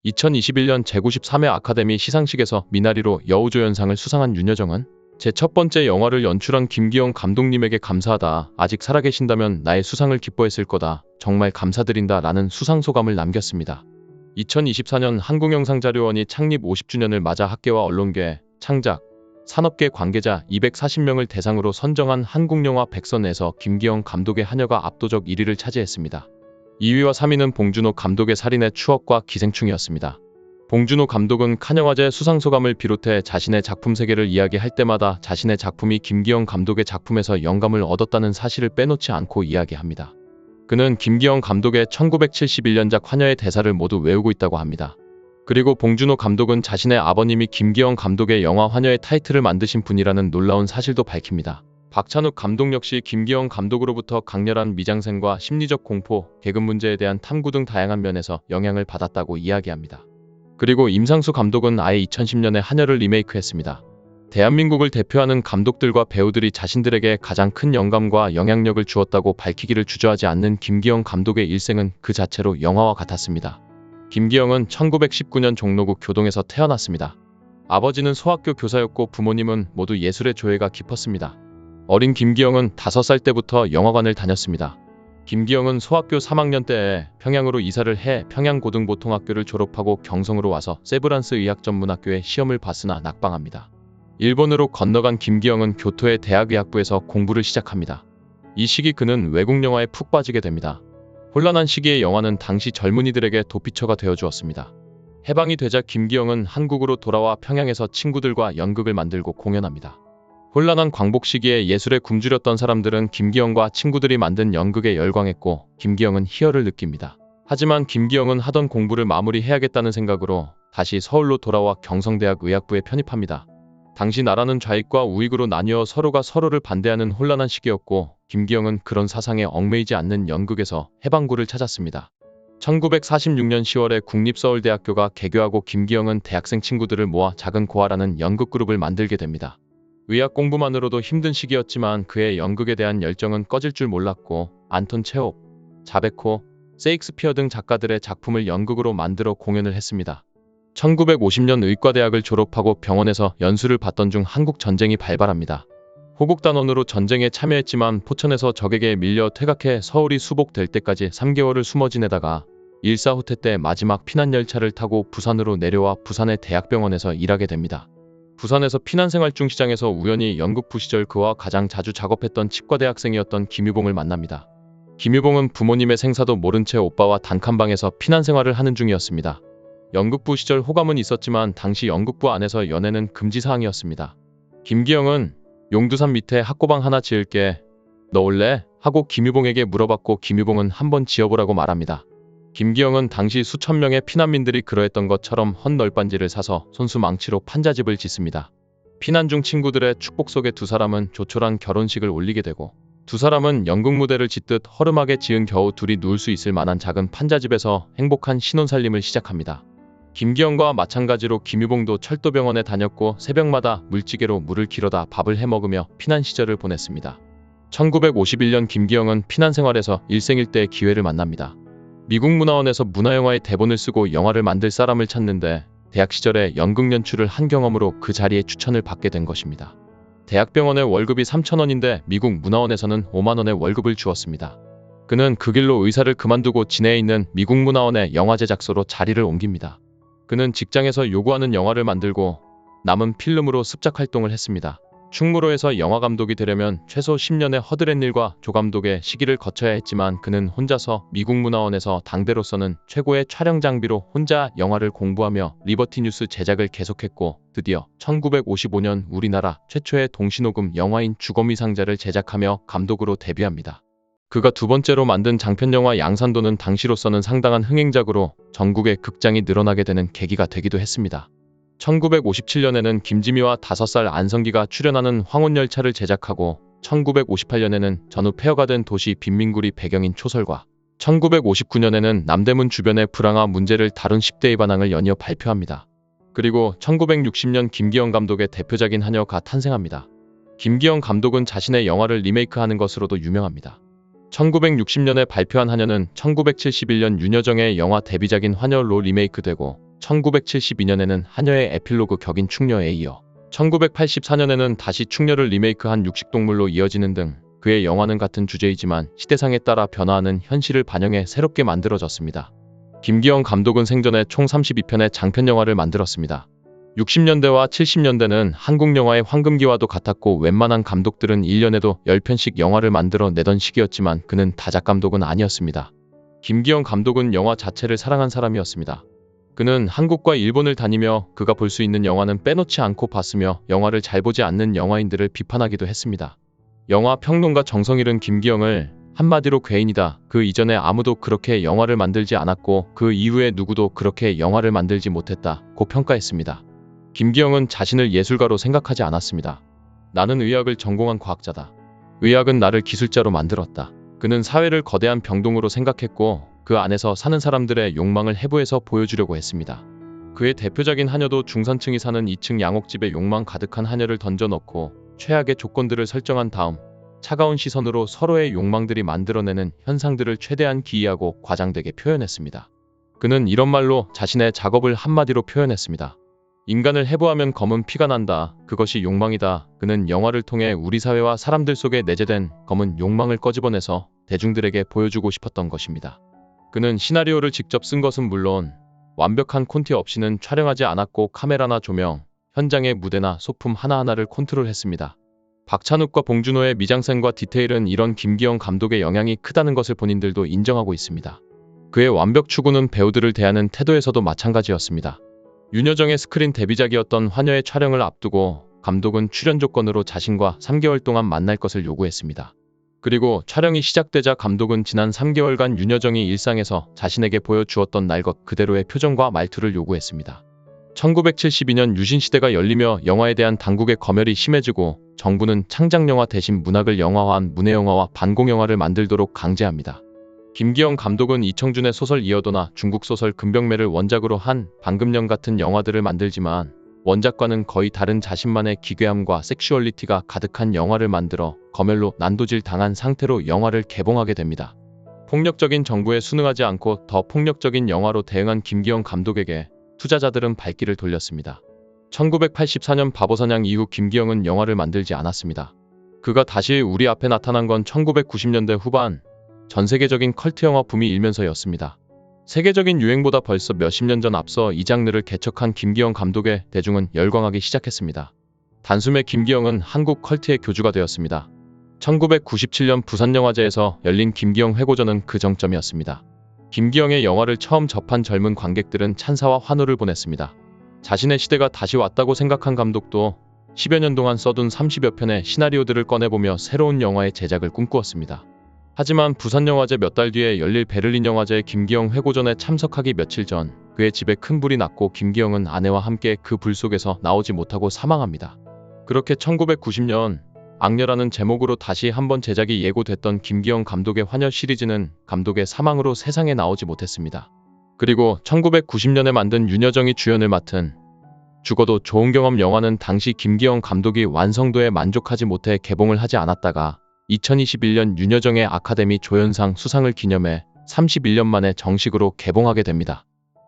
2021년 제93회 아카데미 시상식에서 미나리로 여우조연상을 수상한 윤여정은 제 첫 번째 영화를 연출한 김기영 감독님에게 감사하다. 아직 살아계신다면 나의 수상을 기뻐했을 거다. 정말 감사드린다. 라는 수상소감을 남겼습니다. 2024년 한국영상자료원이 창립 50주년을 맞아 학계와 언론계, 창작, 산업계 관계자 240명을 대상으로 선정한 한국영화 100선에서 김기영 감독의 한여가 압도적 1위를 차지했습니다. 2위와 3위는 봉준호 감독의 살인의 추억과 기생충이었습니다. 봉준호 감독은 칸영화제 수상소감을 비롯해 자신의 작품 세계를 이야기할 때마다 자신의 작품이 김기영 감독의 작품에서 영감을 얻었다는 사실을 빼놓지 않고 이야기합니다. 그는 김기영 감독의 1971년작 환여의 대사를 모두 외우고 있다고 합니다. 그리고 봉준호 감독은 자신의 아버님이 김기영 감독의 영화 환여의 타이틀을 만드신 분이라는 놀라운 사실도 밝힙니다. 박찬욱 감독 역시 김기영 감독으로부터 강렬한 미장센과 심리적 공포, 계급 문제에 대한 탐구 등 다양한 면에서 영향을 받았다고 이야기합니다. 그리고 임상수 감독은 아예 2010년에 한여를 리메이크했습니다. 대한민국을 대표하는 감독들과 배우들이 자신들에게 가장 큰 영감과 영향력을 주었다고 밝히기를 주저하지 않는 김기영 감독의 일생은 그 자체로 영화와 같았습니다. 김기영은 1919년 종로구 교동에서 태어났습니다. 아버지는 소학교 교사였고 부모님은 모두 예술의 조예가 깊었습니다. 어린 김기영은 5살 때부터 영화관을 다녔습니다. 김기영은 소학교 3학년 때에 평양으로 이사를 해 평양고등보통학교를 졸업하고 경성으로 와서 세브란스 의학전문학교에 시험을 봤으나 낙방합니다. 일본으로 건너간 김기영은 교토의 대학의학부에서 공부를 시작합니다. 이 시기 그는 외국 영화에 푹 빠지게 됩니다. 혼란한 시기의 영화는 당시 젊은이들에게 도피처가 되어주었습니다. 해방이 되자 김기영은 한국으로 돌아와 평양에서 친구들과 연극을 만들고 공연합니다. 혼란한 광복 시기에 예술에 굶주렸던 사람들은 김기영과 친구들이 만든 연극에 열광했고 김기영은 희열을 느낍니다. 하지만 김기영은 하던 공부를 마무리해야겠다는 생각으로 다시 서울로 돌아와 경성대학 의학부에 편입합니다. 당시 나라는 좌익과 우익으로 나뉘어 서로가 서로를 반대하는 혼란한 시기였고 김기영은 그런 사상에 얽매이지 않는 연극에서 해방구를 찾았습니다. 1946년 10월에 국립서울대학교가 개교하고 김기영은 대학생 친구들을 모아 작은 고아라는 연극 그룹을 만들게 됩니다. 의학 공부만으로도 힘든 시기였지만 그의 연극에 대한 열정은 꺼질 줄 몰랐고 안톤 체홉, 자베코, 세익스피어 등 작가들의 작품을 연극으로 만들어 공연을 했습니다. 1950년 의과대학을 졸업하고 병원에서 연수를 받던 중 한국 전쟁이 발발합니다. 호국단원으로 전쟁에 참여했지만 포천에서 적에게 밀려 퇴각해 서울이 수복될 때까지 3개월을 숨어 지내다가 일사후퇴 때 마지막 피난열차를 타고 부산으로 내려와 부산의 대학병원에서 일하게 됩니다. 부산에서 피난생활 중 시장에서 우연히 연극부 시절 그와 가장 자주 작업했던 치과대학생이었던 김유봉을 만납니다. 김유봉은 부모님의 생사도 모른 채 오빠와 단칸방에서 피난생활을 하는 중이었습니다. 연극부 시절 호감은 있었지만 당시 연극부 안에서 연애는 금지사항이었습니다. 김기영은 용두산 밑에 학고방 하나 지을게. 너 올래? 하고 김유봉에게 물어봤고 김유봉은 한번 지어보라고 말합니다. 김기영은 당시 수천 명의 피난민들이 그러했던 것처럼 헌 널빤지를 사서 손수 망치로 판자집을 짓습니다. 피난 중 친구들의 축복 속에 두 사람은 조촐한 결혼식을 올리게 되고 두 사람은 연극 무대를 짓듯 허름하게 지은 겨우 둘이 누울 수 있을 만한 작은 판자집에서 행복한 신혼살림을 시작합니다. 김기영과 마찬가지로 김유봉도 철도병원에 다녔고 새벽마다 물찌개로 물을 길어다 밥을 해먹으며 피난 시절을 보냈습니다. 1951년 김기영은 피난 생활에서 일생일대의 기회를 만납니다. 미국 문화원에서 문화영화의 대본을 쓰고 영화를 만들 사람을 찾는데 대학 시절에 연극 연출을 한 경험으로 그 자리에 추천을 받게 된 것입니다. 대학병원의 월급이 3,000원인데 미국 문화원에서는 5만원의 월급을 주었습니다. 그는 그 길로 의사를 그만두고 진해에 있는 미국 문화원의 영화 제작소로 자리를 옮깁니다. 그는 직장에서 요구하는 영화를 만들고 남은 필름으로 습작 활동을 했습니다. 충무로에서 영화감독이 되려면 최소 10년의 허드렛 일과 조감독의 시기를 거쳐야 했지만 그는 혼자서 미국 문화원에서 당대로서는 최고의 촬영 장비로 혼자 영화를 공부하며 리버티 뉴스 제작을 계속했고 드디어 1955년 우리나라 최초의 동시녹음 영화인 주거미상자를 제작하며 감독으로 데뷔합니다. 그가 두 번째로 만든 장편영화 양산도는 당시로서는 상당한 흥행작으로 전국의 극장이 늘어나게 되는 계기가 되기도 했습니다. 1957년에는 김지미와 5살 안성기가 출연하는 황혼열차를 제작하고 1958년에는 전후 폐허가 된 도시 빈민굴이 배경인 초설과 1959년에는 남대문 주변의 불황화 문제를 다룬 10대의 반항을 연이어 발표합니다. 그리고 1960년 김기영 감독의 대표작인 한여가 탄생합니다. 김기영 감독은 자신의 영화를 리메이크하는 것으로도 유명합니다. 1960년에 발표한 한여는 1971년 윤여정의 영화 데뷔작인 환여로 리메이크되고 1972년에는 한여의 에필로그 격인 충녀에 이어 1984년에는 다시 충녀를 리메이크한 육식동물로 이어지는 등 그의 영화는 같은 주제이지만 시대상에 따라 변화하는 현실을 반영해 새롭게 만들어졌습니다. 김기영 감독은 생전에 총 32편의 장편 영화를 만들었습니다. 60년대와 70년대는 한국 영화의 황금기와도 같았고 웬만한 감독들은 1년에도 10편씩 영화를 만들어 내던 시기였지만 그는 다작 감독은 아니었습니다. 김기영 감독은 영화 자체를 사랑한 사람이었습니다. 그는 한국과 일본을 다니며 그가 볼 수 있는 영화는 빼놓지 않고 봤으며 영화를 잘 보지 않는 영화인들을 비판하기도 했습니다. 영화 평론가 정성일은 김기영을 한마디로 괴인이다. 그 이전에 아무도 그렇게 영화를 만들지 않았고 그 이후에 누구도 그렇게 영화를 만들지 못했다 고 평가했습니다. 김기영은 자신을 예술가로 생각하지 않았습니다. 나는 의학을 전공한 과학자다. 의학은 나를 기술자로 만들었다. 그는 사회를 거대한 병동으로 생각했고 그 안에서 사는 사람들의 욕망을 해부해서 보여주려고 했습니다. 그의 대표작인 한여도 중산층이 사는 2층 양옥집에 욕망 가득한 한여를 던져넣고 최악의 조건들을 설정한 다음 차가운 시선으로 서로의 욕망들이 만들어내는 현상들을 최대한 기이하고 과장되게 표현했습니다. 그는 이런 말로 자신의 작업을 한마디로 표현했습니다. 인간을 해부하면 검은 피가 난다. 그것이 욕망이다. 그는 영화를 통해 우리 사회와 사람들 속에 내재된 검은 욕망을 꺼집어내서 대중들에게 보여주고 싶었던 것입니다. 그는 시나리오를 직접 쓴 것은 물론 완벽한 콘티 없이는 촬영하지 않았고 카메라나 조명, 현장의 무대나 소품 하나하나를 컨트롤했습니다. 박찬욱과 봉준호의 미장센과 디테일은 이런 김기영 감독의 영향이 크다는 것을 본인들도 인정하고 있습니다. 그의 완벽 추구는 배우들을 대하는 태도에서도 마찬가지였습니다. 윤여정의 스크린 데뷔작이었던 환여의 촬영을 앞두고 감독은 출연 조건으로 자신과 3개월 동안 만날 것을 요구했습니다. 그리고 촬영이 시작되자 감독은 지난 3개월간 윤여정이 일상에서 자신에게 보여주었던 날 것 그대로의 표정과 말투를 요구했습니다. 1972년 유신시대가 열리며 영화에 대한 당국의 검열이 심해지고 정부는 창작영화 대신 문학을 영화화한 문해영화와 반공영화를 만들도록 강제합니다. 김기영 감독은 이청준의 소설 이어도나 중국 소설 금병매를 원작으로 한 방금령 같은 영화들을 만들지만 원작과는 거의 다른 자신만의 기괴함과 섹슈얼리티가 가득한 영화를 만들어 검열로 난도질 당한 상태로 영화를 개봉하게 됩니다. 폭력적인 정부에 순응하지 않고 더 폭력적인 영화로 대응한 김기영 감독에게 투자자들은 발길을 돌렸습니다. 1984년 바보사냥 이후 김기영은 영화를 만들지 않았습니다. 그가 다시 우리 앞에 나타난 건 1990년대 후반 전 세계적인 컬트 영화 붐이 일면서였습니다. 세계적인 유행보다 벌써 몇십 년 전 앞서 이 장르를 개척한 김기영 감독에 대중은 열광하기 시작했습니다. 단숨에 김기영은 한국 컬트의 교주가 되었습니다. 1997년 부산영화제에서 열린 김기영 회고전은 그 정점이었습니다. 김기영의 영화를 처음 접한 젊은 관객들은 찬사와 환호를 보냈습니다. 자신의 시대가 다시 왔다고 생각한 감독도 10여 년 동안 써둔 30여 편의 시나리오들을 꺼내보며 새로운 영화의 제작을 꿈꾸었습니다. 하지만 부산영화제 몇 달 뒤에 열릴 베를린 영화제의 김기영 회고전에 참석하기 며칠 전 그의 집에 큰 불이 났고 김기영은 아내와 함께 그 불 속에서 나오지 못하고 사망합니다. 그렇게 1990년 악녀라는 제목으로 다시 한번 제작이 예고됐던 김기영 감독의 환여 시리즈는 감독의 사망으로 세상에 나오지 못했습니다. 그리고 1990년에 만든 윤여정이 주연을 맡은 죽어도 좋은 경험 영화는 당시 김기영 감독이 완성도에 만족하지 못해 개봉을 하지 않았다가 2021년 윤여정의 아카데미 조연상 수상을 기념해 31년 만에 정식으로 개봉하게 됩니다.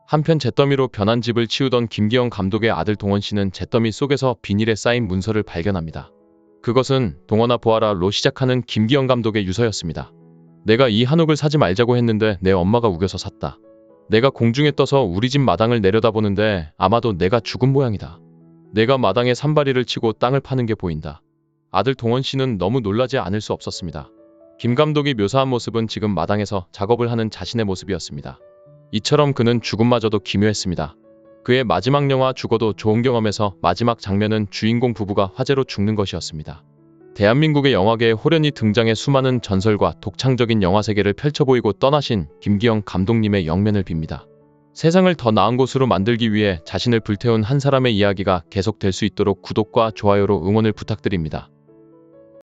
한편 잿더미로 변한 집을 치우던 김기영 감독의 아들 동원 씨는 잿더미 속에서 비닐에 쌓인 문서를 발견합니다. 그것은 동원아 보아라로 시작하는 김기영 감독의 유서였습니다. 내가 이 한옥을 사지 말자고 했는데 내 엄마가 우겨서 샀다. 내가 공중에 떠서 우리 집 마당을 내려다보는데 아마도 내가 죽은 모양이다. 내가 마당에 산바리를 치고 땅을 파는 게 보인다. 아들 동원 씨는 너무 놀라지 않을 수 없었습니다. 김 감독이 묘사한 모습은 지금 마당에서 작업을 하는 자신의 모습이었습니다. 이처럼 그는 죽음마저도 기묘했습니다. 그의 마지막 영화 죽어도 좋은 경험에서 마지막 장면은 주인공 부부가 화재로 죽는 것이었습니다. 대한민국의 영화계에 호련히 등장해 수많은 전설과 독창적인 영화 세계를 펼쳐보이고 떠나신 김기영 감독님의 영면을 빕니다. 세상을 더 나은 곳으로 만들기 위해 자신을 불태운 한 사람의 이야기가 계속될 수 있도록 구독과 좋아요로 응원을 부탁드립니다.